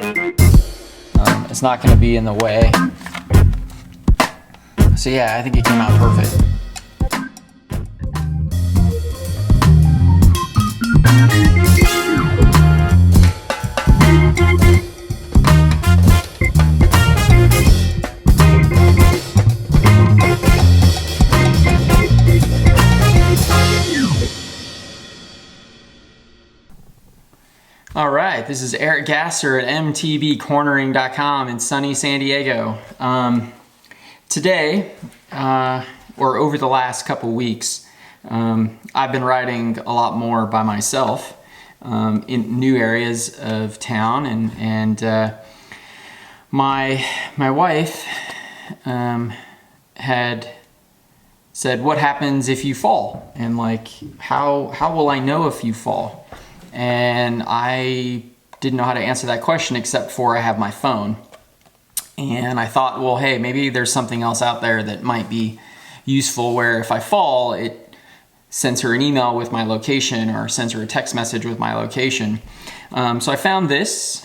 It's not going to be in the way. So yeah, I think it came out perfect. All right, this is Eric Gasser at MTBcornering.com in sunny San Diego. Today, or over the last couple weeks, I've been riding a lot more by myself in new areas of town, and my wife had said, "What happens if you fall?" And like, how will I know if you fall? And I didn't know how to answer that question except for I have my phone. And I thought, well, hey, maybe there's something else out there that might be useful where if I fall, it sends her an email with my location or sends her a text message with my location. So I found this.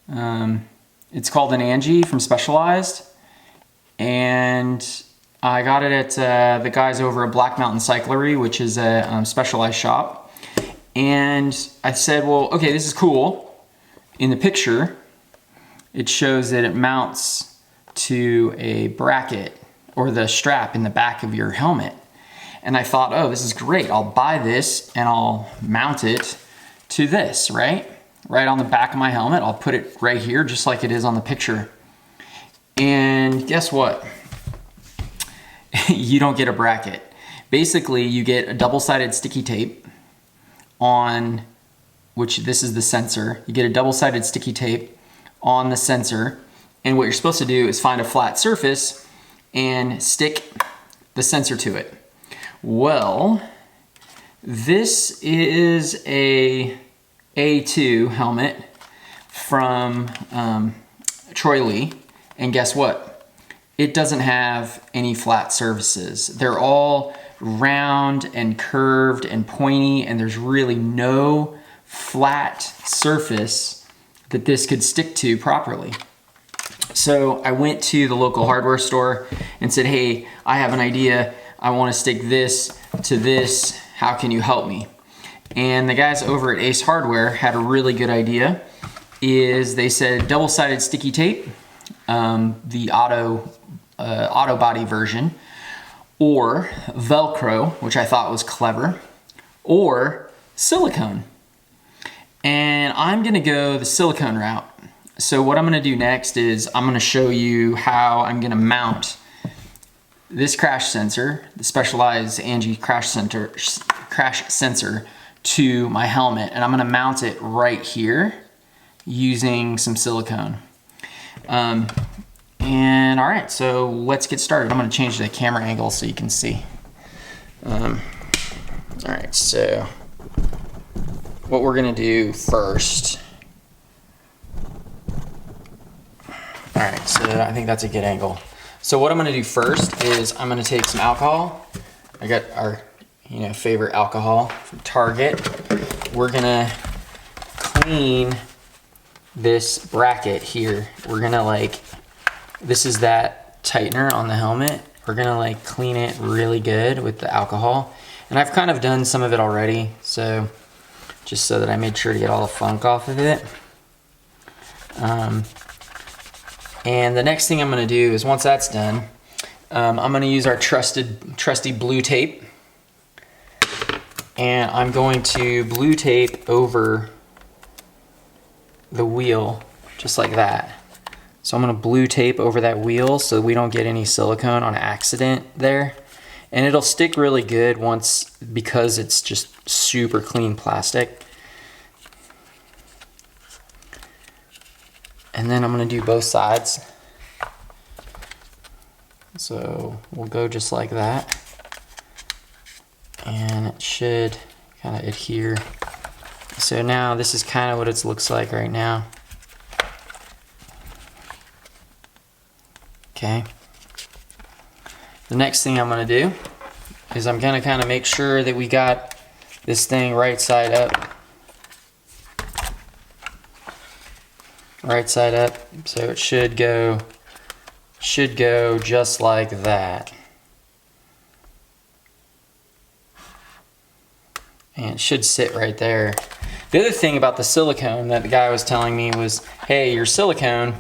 It's called an ANGi from Specialized. And I got it at the guys over at Black Mountain Cyclery, which is a Specialized shop. And I said, well, okay, this is cool. In the picture, it shows that it mounts to a bracket or the strap in the back of your helmet. And I thought, oh, this is great. I'll buy this and I'll mount it to this, right? Right on the back of my helmet. I'll put it right here, just like it is on the picture. And guess what? You don't get a bracket. Basically, you get a double-sided sticky tape on, which this is the sensor. You get a double-sided sticky tape on the sensor, and what you're supposed to do is find a flat surface and stick the sensor to it. Well, this is a A2 helmet from Troy Lee, and guess what? It doesn't have any flat surfaces. They're all round and curved and pointy, and there's really no flat surface that this could stick to properly. So I went to the local hardware store and said, hey, I have an idea. I want to stick this to this. How can you help me? And the guys over at Ace Hardware had a really good idea. They said double-sided sticky tape, the auto body version, or Velcro, which I thought was clever, or silicone. And I'm gonna go the silicone route. So what I'm gonna do next is I'm gonna show you how I'm gonna mount this crash sensor, the Specialized ANGi crash sensor to my helmet. And I'm gonna mount it right here using some silicone. And all right, so let's get started. I'm gonna change the camera angle so you can see. All right, so what we're gonna do first. All right, so I think that's a good angle. So what I'm gonna do first is I'm gonna take some alcohol. I got our favorite alcohol from Target. We're gonna clean this bracket here. We're gonna this is that tightener on the helmet. We're gonna clean it really good with the alcohol. And I've kind of done some of it already, so just so that I made sure to get all the funk off of it. And the next thing I'm gonna do is once that's done, I'm gonna use our trusty blue tape. And I'm going to blue tape over the wheel, just like that. So I'm gonna blue tape over that wheel so we don't get any silicone on accident there. And it'll stick really good because it's just super clean plastic. And then I'm gonna do both sides. So we'll go just like that. And it should kind of adhere. So now this is kind of what it looks like right now. Okay. The next thing I'm gonna do is I'm gonna kind of make sure that we got this thing right side up. right side up. So it should go just like that. And it should sit right there. The other thing about the silicone that the guy was telling me was, hey, your silicone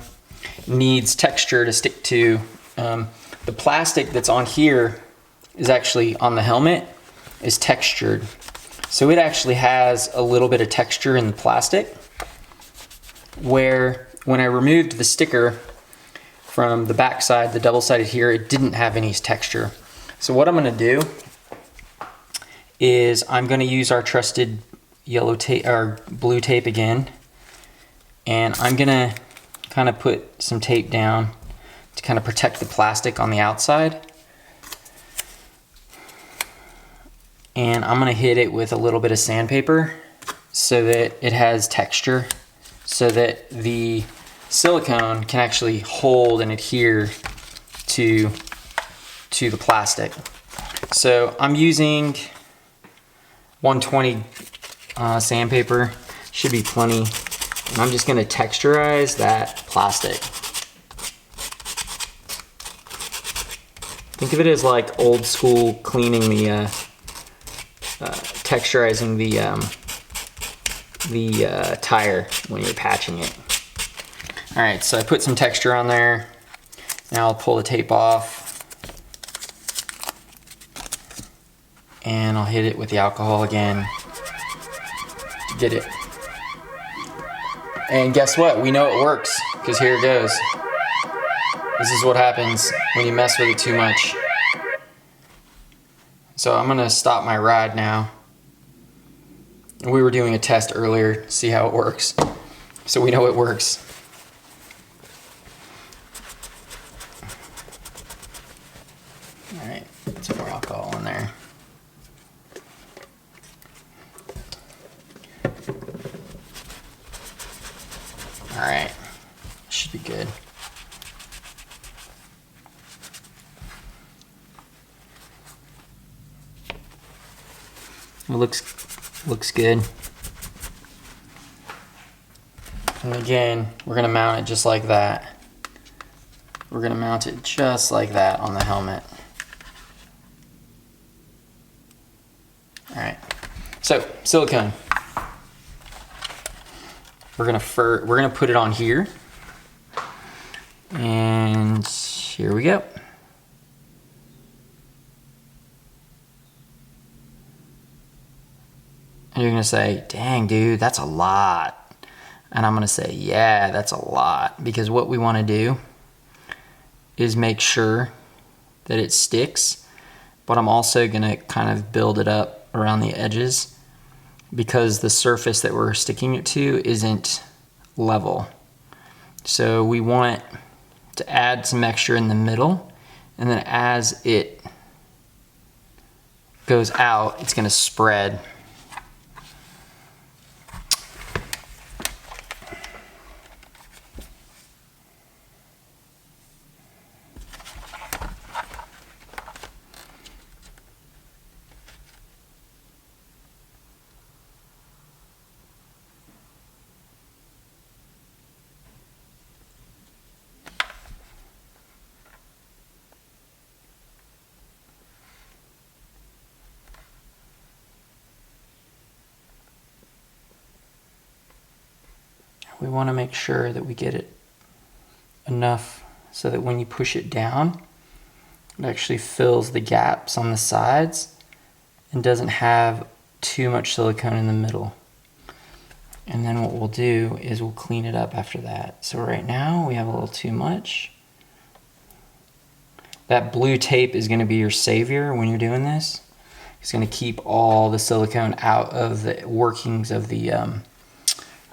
needs texture to stick to. The plastic that's on here is actually on the helmet is textured. So it actually has a little bit of texture in the plastic, where when I removed the sticker from the back side, the double-sided here, it didn't have any texture. So what I'm gonna do is I'm gonna use our trusted yellow tape or blue tape again, and I'm gonna kind of put some tape down to kind of protect the plastic on the outside. And I'm gonna hit it with a little bit of sandpaper so that it has texture, so that the silicone can actually hold and adhere to the plastic. So I'm using 120 sandpaper, should be plenty. And I'm just gonna texturize that plastic. Think of it as like old school cleaning the, texturizing the tire when you're patching it. All right, so I put some texture on there. Now I'll pull the tape off. And I'll hit it with the alcohol again to get it. And guess what? We know it works, because here it goes. This is what happens when you mess with it too much. So I'm gonna stop my ride now. We were doing a test earlier to see how it works. So we know it works. All right, put some more alcohol in there. All right, should be good. It looks good. And again, we're gonna mount it just like that. We're gonna mount it just like that on the helmet. All right, so silicone. We're gonna put it on here, and here we go. And you're gonna say, dang dude, that's a lot. And I'm gonna say, yeah, that's a lot, because what we wanna do is make sure that it sticks, but I'm also gonna kind of build it up around the edges, because the surface that we're sticking it to isn't level. So we want to add some extra in the middle, and then as it goes out, it's gonna spread. We want to make sure that we get it enough so that when you push it down, it actually fills the gaps on the sides and doesn't have too much silicone in the middle. And then what we'll do is we'll clean it up after that. So right now we have a little too much. That blue tape is going to be your savior when you're doing this. It's going to keep all the silicone out of the workings of the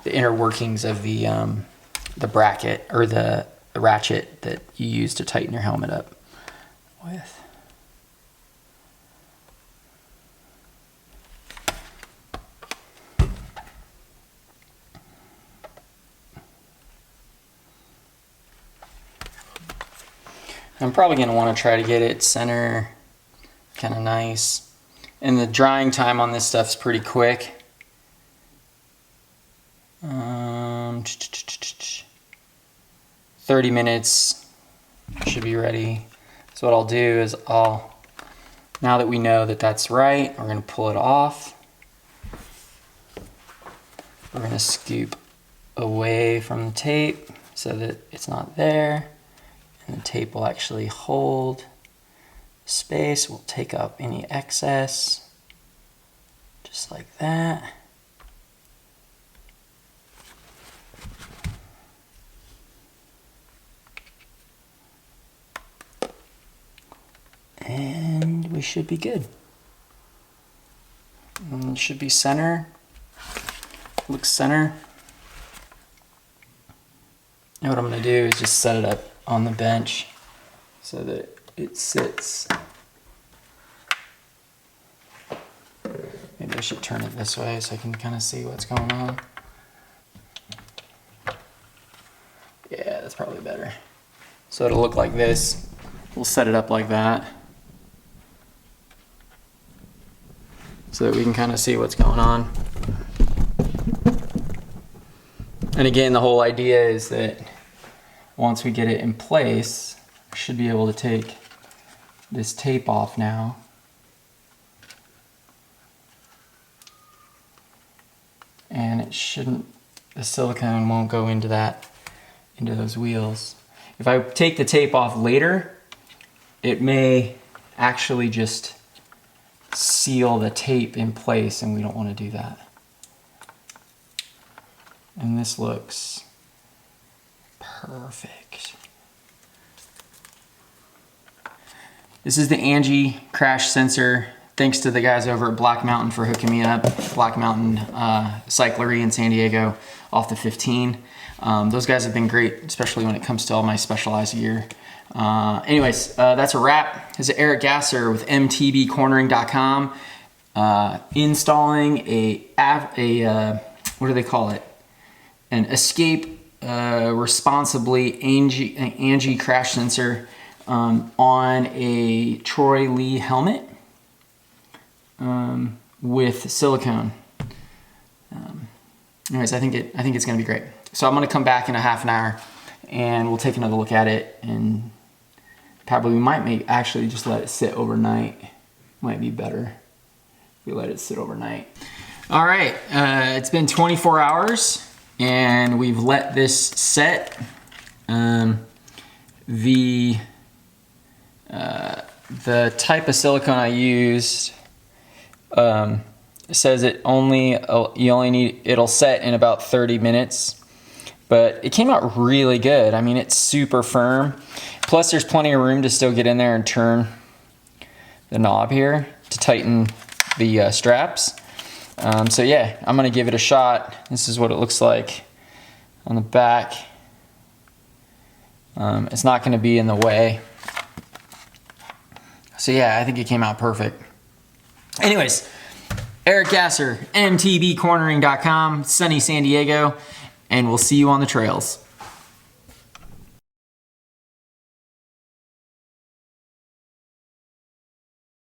inner workings of the bracket, or the ratchet that you use to tighten your helmet up with. I'm probably going to want to try to get it center kind of nice. And the drying time on this stuff is pretty quick. 30 minutes, should be ready. So what I'll do is now that we know that that's right, we're gonna pull it off. We're gonna scoop away from the tape so that it's not there. And the tape will actually hold space. We'll take up any excess, just like that. And we should be good. And it should be center. Looks center. And what I'm gonna do is just set it up on the bench so that it sits. Maybe I should turn it this way so I can kind of see what's going on. Yeah, that's probably better. So it'll look like this. We'll set it up like that so that we can kind of see what's going on. And again, the whole idea is that once we get it in place, we should be able to take this tape off now. And it shouldn't, the silicone won't go into those wheels. If I take the tape off later, it may actually just seal the tape in place, and we don't want to do that. And this looks perfect. This is the ANGi crash sensor. Thanks to the guys over at Black Mountain for hooking me up. Black Mountain Cyclery in San Diego off the 15. Those guys have been great, especially when it comes to all my Specialized gear. Anyways, that's a wrap. This is Eric Gasser with MTBCornering.com. Installing what do they call it? An escape responsibly ANGi crash sensor on a Troy Lee helmet with silicone. Anyways, I think it's gonna be great. So I'm gonna come back in a half an hour and we'll take another look at it, and probably we might actually just let it sit overnight. Might be better if we let it sit overnight. All right, it's been 24 hours and we've let this set. The type of silicone I used says it'll set in about 30 minutes, but it came out really good. I mean, it's super firm. Plus there's plenty of room to still get in there and turn the knob here to tighten the straps. So yeah, I'm gonna give it a shot. This is what it looks like on the back. It's not gonna be in the way. So yeah, I think it came out perfect. Anyways, Eric Gasser, MTBcornering.com, sunny San Diego, and we'll see you on the trails.